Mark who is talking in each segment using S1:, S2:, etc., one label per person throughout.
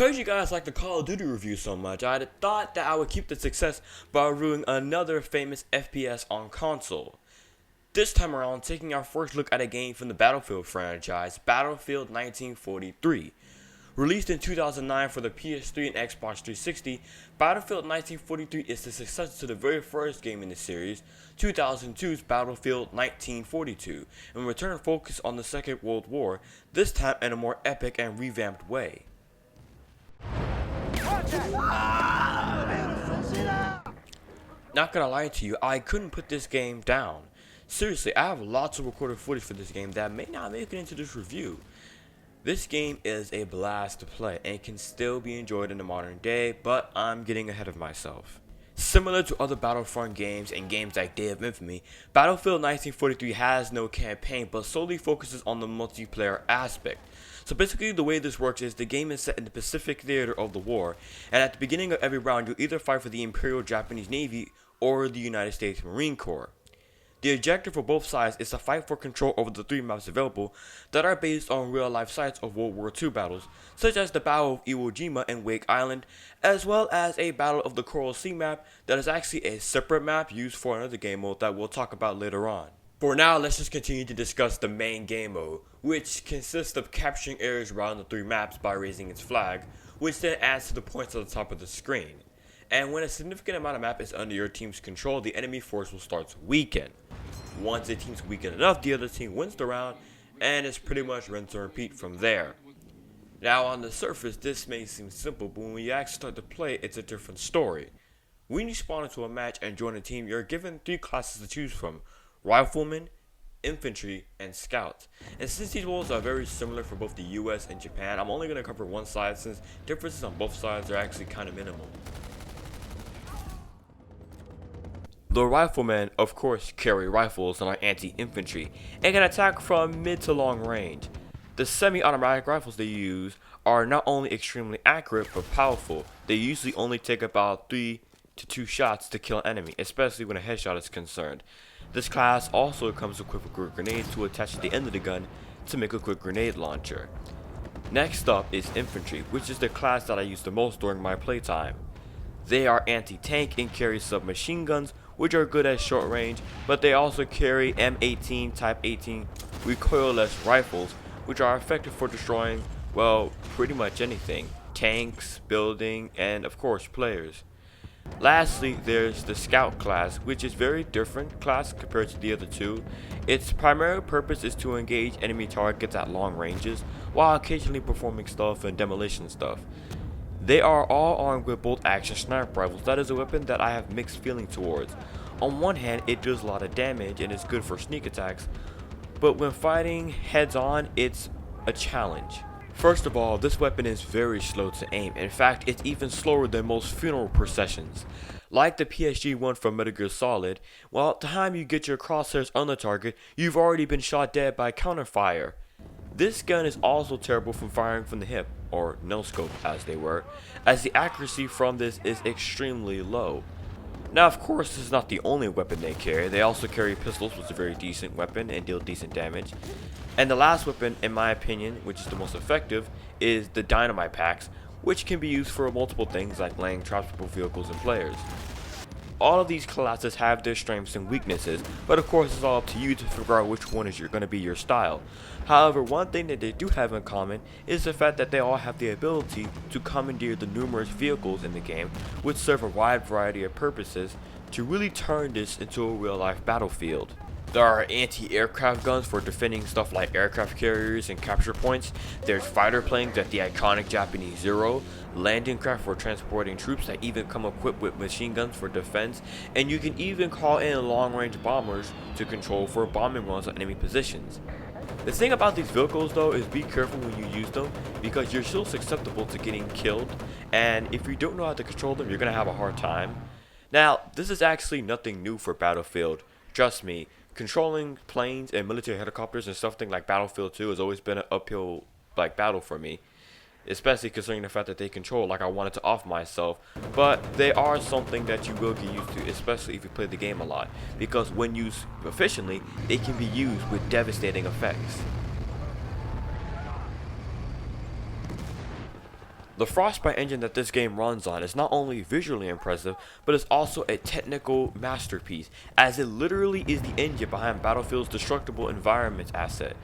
S1: Because you guys like the Call of Duty review so much, I thought that I would keep the success by reviewing another famous FPS on console. This time around, taking our first look at a game from the Battlefield franchise, Battlefield 1943. Released in 2009 for the PS3 and Xbox 360, Battlefield 1943 is the successor to the very first game in the series, 2002's Battlefield 1942, and return focus on the Second World War, this time in a more epic and revamped way. Not gonna lie to you, I couldn't put this game down. Seriously, I have lots of recorded footage for this game that may not make it into this review. This game is a blast to play and can still be enjoyed in the modern day, but I'm getting ahead of myself. Similar to other Battlefront games and games like Day of Infamy, Battlefield 1943 has no campaign but solely focuses on the multiplayer aspect. So basically the way this works is the game is set in the Pacific theater of the war, and at the beginning of every round you'll either fight for the Imperial Japanese Navy or the United States Marine Corps. The objective for both sides is to fight for control over the three maps available that are based on real-life sites of World War II battles, such as the Battle of Iwo Jima and Wake Island, as well as a Battle of the Coral Sea map that is actually a separate map used for another game mode that we'll talk about later on. For now, let's just continue to discuss the main game mode, which consists of capturing areas around the three maps by raising its flag, which then adds to the points at the top of the screen. And when a significant amount of map is under your team's control, the enemy force will start to weaken. Once a team's weakened enough, the other team wins the round, and it's pretty much rinse and repeat from there. Now on the surface, this may seem simple, but when you actually start to play, it's a different story. When you spawn into a match and join a team, you're given three classes to choose from: Rifleman, Infantry, and Scout. And since these roles are very similar for both the US and Japan, I'm only going to cover one side since differences on both sides are actually kind of minimal. The Riflemen, of course, carry rifles and are anti-infantry, and can attack from mid to long range. The semi-automatic rifles they use are not only extremely accurate, but powerful. They usually only take about 3 to 2 shots to kill an enemy, especially when a headshot is concerned. This class also comes equipped with quick grenades to attach to the end of the gun to make a quick grenade launcher. Next up is Infantry, which is the class that I use the most during my playtime. They are anti-tank and carry submachine guns, which are good at short range, but they also carry M18 Type 18 recoilless rifles, which are effective for destroying, well, pretty much anything: tanks, building, and of course players. Lastly, there's the Scout class, which is very different class compared to the other two. Its primary purpose is to engage enemy targets at long ranges, while occasionally performing stealth and demolition stuff. They are all armed with bolt-action sniper rifles. That is a weapon that I have mixed feeling towards. On one hand, it does a lot of damage and is good for sneak attacks, but when fighting heads-on, it's a challenge. First of all, this weapon is very slow to aim. In fact, it's even slower than most funeral processions. Like the PSG one from Metal Gear Solid, well, at the time you get your crosshairs on the target, you've already been shot dead by counterfire. This gun is also terrible from firing from the hip, or no scope as they were, as the accuracy from this is extremely low. Now of course this is not the only weapon they carry. They also carry pistols, which is a very decent weapon and deal decent damage. And the last weapon, in my opinion, which is the most effective, is the dynamite packs, which can be used for multiple things like laying traps for vehicles and players. All of these classes have their strengths and weaknesses, but of course it's all up to you to figure out which one is going to be your style. However, one thing that they do have in common is the fact that they all have the ability to commandeer the numerous vehicles in the game, which serve a wide variety of purposes to really turn this into a real-life battlefield. There are anti-aircraft guns for defending stuff like aircraft carriers and capture points. There's fighter planes like the iconic Japanese Zero, landing craft for transporting troops that even come equipped with machine guns for defense, and you can even call in long-range bombers to control for bombing runs on enemy positions. The thing about these vehicles though is be careful when you use them, because you're still susceptible to getting killed, and if you don't know how to control them, you're going to have a hard time. Now, this is actually nothing new for Battlefield. Trust me, controlling planes and military helicopters and something like Battlefield 2 has always been an uphill battle for me, especially considering the fact that they control like I wanted to off myself. But they are something that you will get used to, especially if you play the game a lot, because when used efficiently, they can be used with devastating effects. The Frostbite engine that this game runs on is not only visually impressive, but it's also a technical masterpiece, as it literally is the engine behind Battlefield's destructible environments asset.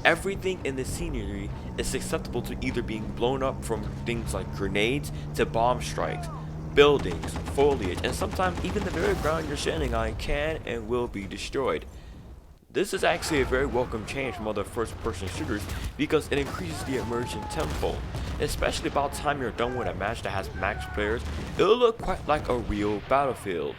S1: Everything in the scenery is susceptible to either being blown up from things like grenades to bomb strikes. Buildings, foliage, and sometimes even the very ground you're standing on can and will be destroyed. This is actually a very welcome change from other first-person shooters because it increases the immersion tenfold. Especially about the time you're done with a match that has max players, it'll look quite like a real Battlefield.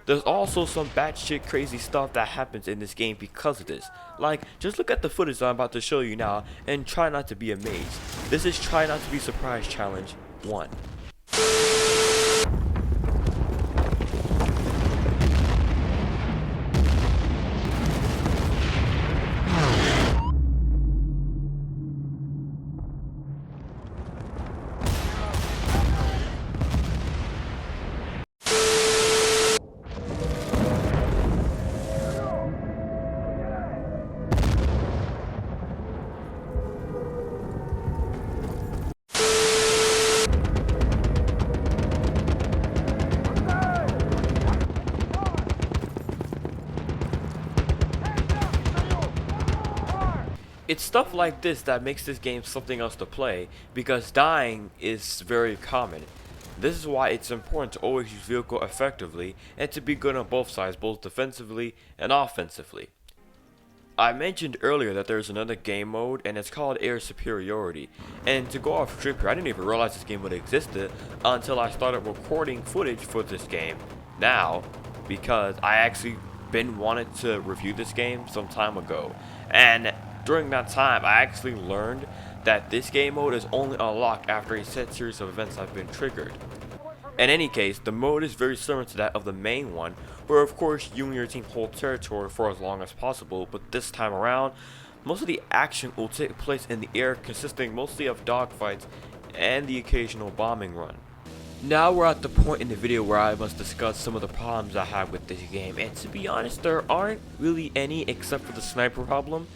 S1: There's also some batshit crazy stuff that happens in this game because of this. Like, just look at the footage I'm about to show you now and try not to be amazed. This is Try Not to Be Surprised Challenge 1. It's stuff like this that makes this game something else to play, because dying is very common. This is why it's important to always use vehicle effectively and to be good on both sides, both defensively and offensively. I mentioned earlier that there's another game mode and it's called Air Superiority, and to go off script here, I didn't even realize this game would existed until I started recording footage for this game now, because I actually been wanted to review this game some time ago, and during that time I actually learned that this game mode is only unlocked after a set series of events have been triggered. In any case, the mode is very similar to that of the main one, where of course you and your team hold territory for as long as possible, but this time around, most of the action will take place in the air, consisting mostly of dogfights and the occasional bombing run. Now we're at the point in the video where I must discuss some of the problems I have with this game, and to be honest, there aren't really any except for the sniper problem.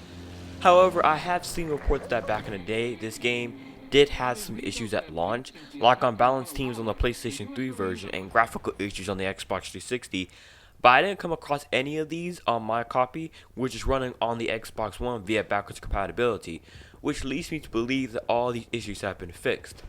S1: However, I have seen reports that back in the day, this game did have some issues at launch, like unbalanced teams on the PlayStation 3 version and graphical issues on the Xbox 360, but I didn't come across any of these on my copy, which is running on the Xbox One via backwards compatibility, which leads me to believe that all these issues have been fixed.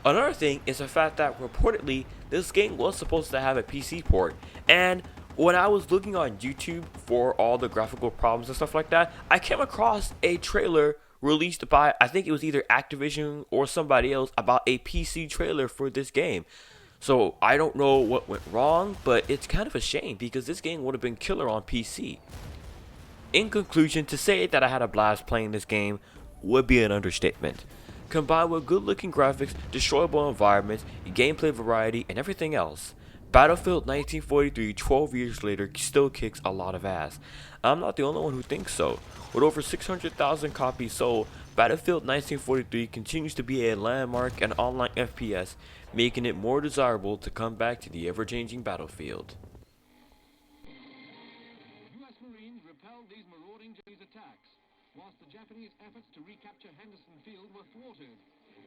S1: Another thing is the fact that reportedly this game was supposed to have a PC port, and when I was looking on YouTube for all the graphical problems and stuff like that, I came across a trailer released by, I think it was either Activision or somebody else, about a PC trailer for this game. So I don't know what went wrong, but it's kind of a shame because this game would have been killer on PC. In conclusion, to say that I had a blast playing this game would be an understatement. Combined with good looking graphics, destroyable environments, gameplay variety, and everything else, Battlefield 1943 12 years later still kicks a lot of ass. I'm not the only one who thinks so. With over 600,000 copies sold, Battlefield 1943 continues to be a landmark and online FPS, making it more desirable to come back to the ever-changing battlefield.
S2: U.S. Marines repelled these marauding Japanese attacks, whilst the Japanese efforts to recapture Henderson Field were thwarted.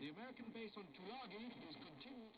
S2: The American base on Tulagi is continued.